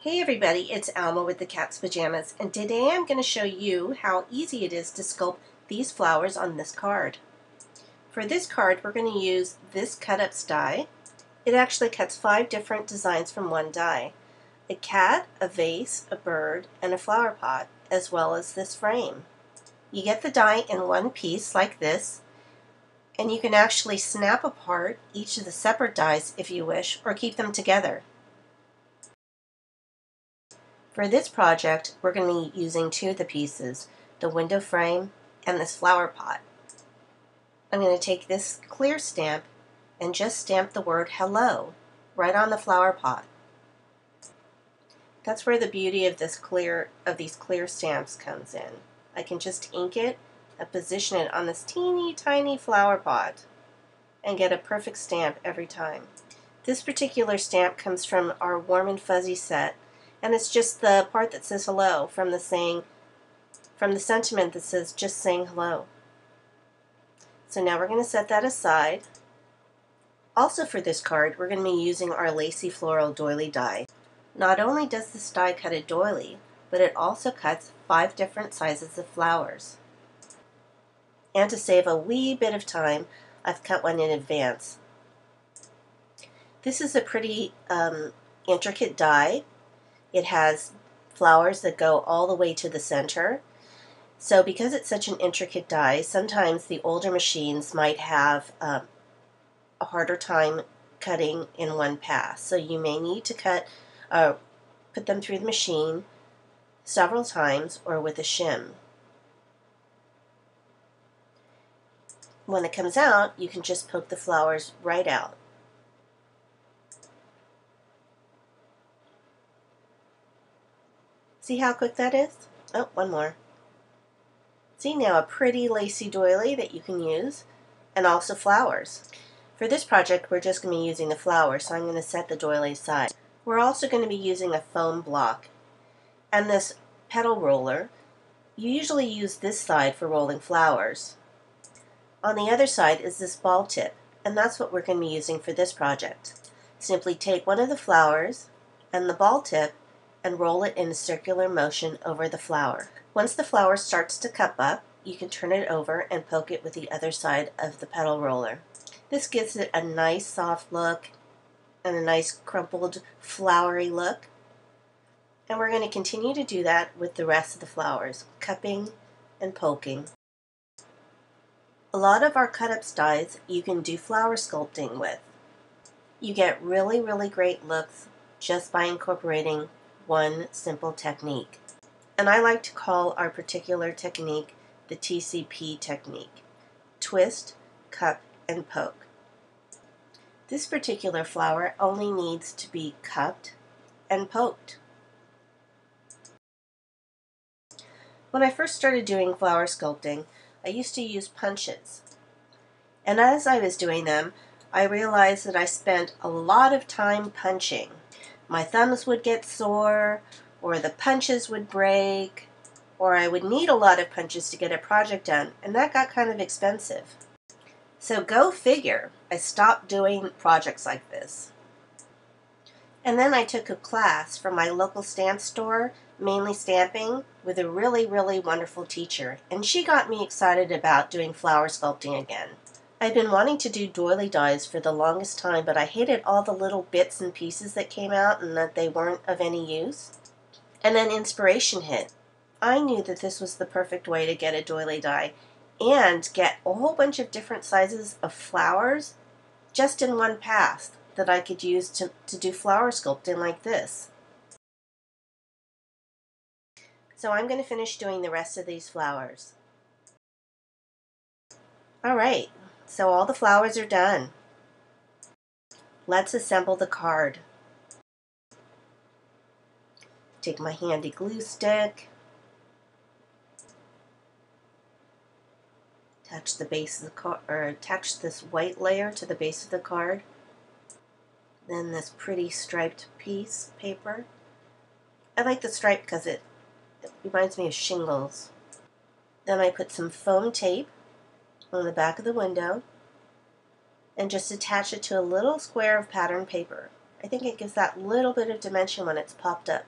Hey everybody, it's Alma with the Cat's Pajamas, and today I'm going to show you how easy it is to sculpt these flowers on this card. For this card, we're going to use this cut-ups die. It actually cuts 5 different designs from one die. A cat, a vase, a bird, and a flower pot, as well as this frame. You get the die in one piece like this, and you can actually snap apart each of the separate dies if you wish, or keep them together. For this project, we're going to be using 2 of the pieces, the window frame and this flower pot. I'm going to take this clear stamp and just stamp the word hello right on the flower pot. That's where the beauty of these clear stamps comes in. I can just ink it and position it on this teeny tiny flower pot and get a perfect stamp every time. This particular stamp comes from our Warm and Fuzzy set. And it's just the part that says hello from the sentiment that says just saying hello. So now we're going to set that aside. Also for this card, we're going to be using our Lacy Floral Doily die. Not only does this die cut a doily, but it also cuts 5 different sizes of flowers. And to save a wee bit of time, I've cut one in advance. This is a pretty intricate die. It has flowers that go all the way to the center. So because it's such an intricate die, sometimes the older machines might have a harder time cutting in one pass. So you may need to put them through the machine several times or with a shim. When it comes out, you can just poke the flowers right out. See how quick that is? Oh, one more. See, now a pretty lacy doily that you can use, and also flowers. For this project, we're just going to be using the flowers, so I'm going to set the doily aside. We're also going to be using a foam block. And this petal roller, you usually use this side for rolling flowers. On the other side is this ball tip, and that's what we're going to be using for this project. Simply take one of the flowers and the ball tip and roll it in a circular motion over the flower. Once the flower starts to cup up, you can turn it over and poke it with the other side of the petal roller. This gives it a nice soft look and a nice crumpled flowery look. And we're going to continue to do that with the rest of the flowers, cupping and poking. A lot of our cut-ups dies you can do flower sculpting with. You get really, really great looks just by incorporating one simple technique. And I like to call our particular technique the TCP technique. Twist, cup, and poke. This particular flower only needs to be cupped and poked. When I first started doing flower sculpting, I used to use punches. And as I was doing them, I realized that I spent a lot of time punching. My thumbs would get sore, or the punches would break, or I would need a lot of punches to get a project done, and that got kind of expensive. So go figure, I stopped doing projects like this. And then I took a class from my local stamp store, mainly stamping, with a really, really wonderful teacher, and she got me excited about doing flower sculpting again. I'd been wanting to do doily dies for the longest time, but I hated all the little bits and pieces that came out and that they weren't of any use. And then inspiration hit. I knew that this was the perfect way to get a doily die and get a whole bunch of different sizes of flowers just in one pass that I could use to do flower sculpting like this. So I'm going to finish doing the rest of these flowers. Alright. So all the flowers are done. Let's assemble the card. Take my handy glue stick. Attach the base of the card, or attach this white layer to the base of the card. Then this pretty striped paper. I like the stripe because it reminds me of shingles. Then I put some foam tape on the back of the window and just attach it to a little square of patterned paper. I think it gives that little bit of dimension when it's popped up.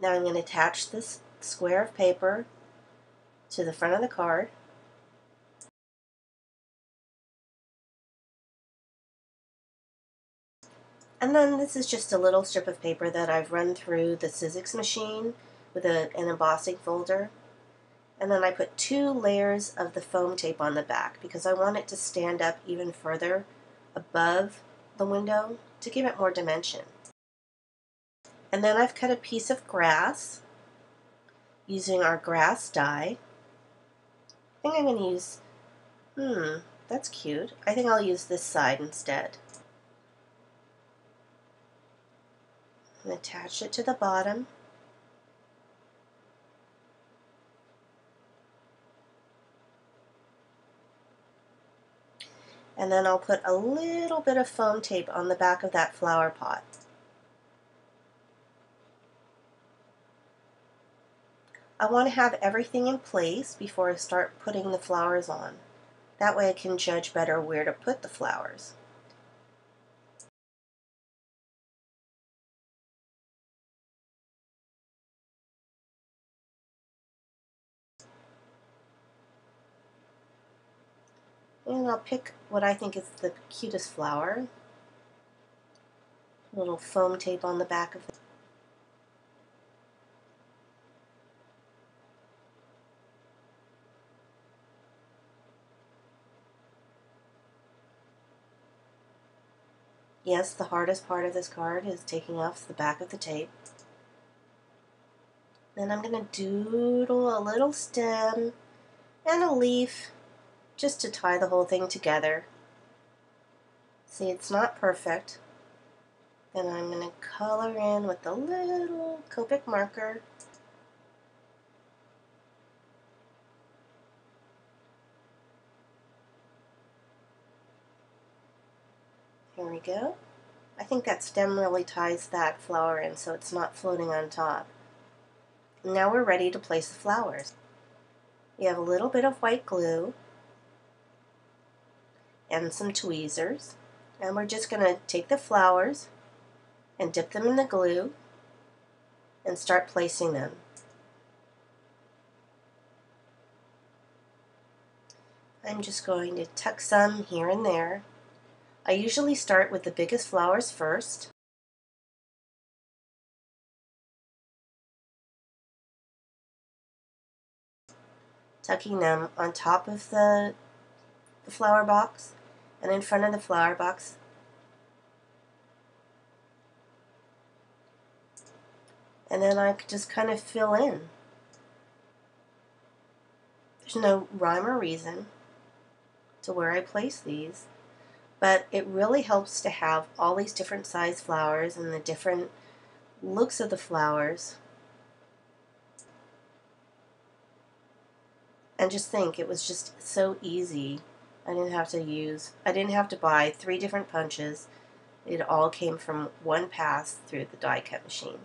Now I'm going to attach this square of paper to the front of the card. And then this is just a little strip of paper that I've run through the Sizzix machine with an embossing folder. And then I put 2 layers of the foam tape on the back because I want it to stand up even further above the window to give it more dimension. And then I've cut a piece of grass using our grass die. I think I'm going to use, that's cute. I think I'll use this side instead. And attach it to the bottom. And then I'll put a little bit of foam tape on the back of that flower pot. I want to have everything in place before I start putting the flowers on. That way I can judge better where to put the flowers. And I'll pick what I think is the cutest flower. A little foam tape on the back of it. Yes, the hardest part of this card is taking off the back of the tape. Then I'm going to doodle a little stem and a leaf just to tie the whole thing together. See, it's not perfect. Then I'm going to color in with a little Copic marker. Here we go. I think that stem really ties that flower in so it's not floating on top. Now we're ready to place the flowers. We have a little bit of white glue and some tweezers, and we're just going to take the flowers and dip them in the glue and start placing them. I'm just going to tuck some here and there. I usually start with the biggest flowers first. Tucking them on top of the flower box and in front of the flower box. And then I just kind of fill in. There's no rhyme or reason to where I place these, but it really helps to have all these different size flowers and the different looks of the flowers. And just think, it was just so easy. I didn't have to buy 3 different punches. It all came from one pass through the die cut machine.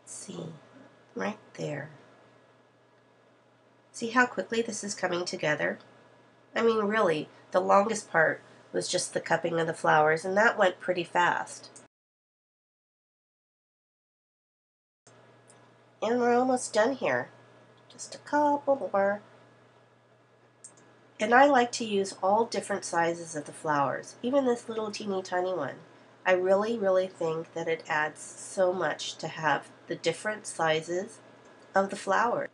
Let's see, right there. See how quickly this is coming together? I mean, really, the longest part was just the cupping of the flowers, and that went pretty fast. And we're almost done here. Just a couple more. And I like to use all different sizes of the flowers, even this little teeny tiny one. I really think that it adds so much to have the different sizes of the flowers.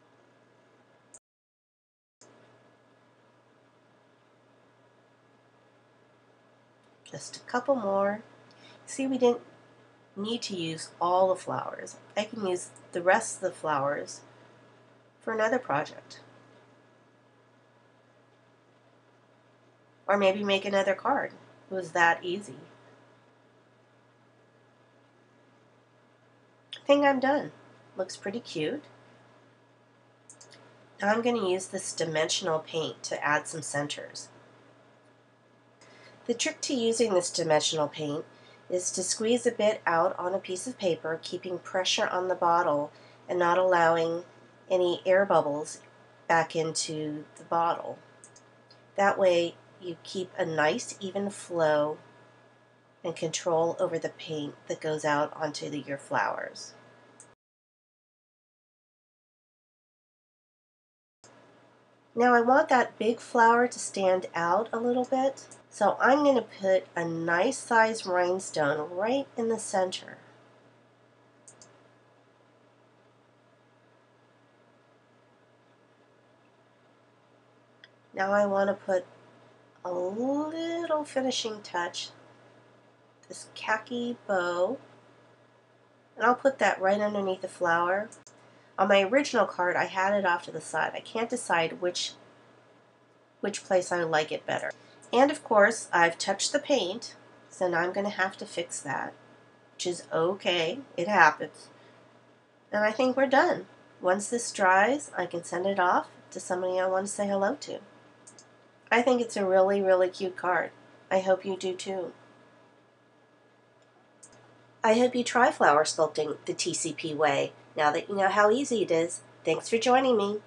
Just a couple more. See, we didn't need to use all the flowers. I can use the rest of the flowers for another project. Or maybe make another card. It was that easy. I think I'm done. Looks pretty cute. Now I'm going to use this dimensional paint to add some centers. The trick to using this dimensional paint is to squeeze a bit out on a piece of paper, keeping pressure on the bottle and not allowing any air bubbles back into the bottle. That way you keep a nice even flow and control over the paint that goes out onto your flowers. Now I want that big flower to stand out a little bit, so I'm going to put a nice size rhinestone right in the center. Now I want to put a little finishing touch, this khaki bow, and I'll put that right underneath the flower. On my original card, I had it off to the side. I can't decide which place I like it better. And of course, I've touched the paint, so now I'm going to have to fix that, which is okay. It happens. And I think we're done. Once this dries, I can send it off to somebody I want to say hello to. I think it's a really, really cute card. I hope you do too. I hope you try flower sculpting the TCP way, now that you know how easy it is. Thanks for joining me.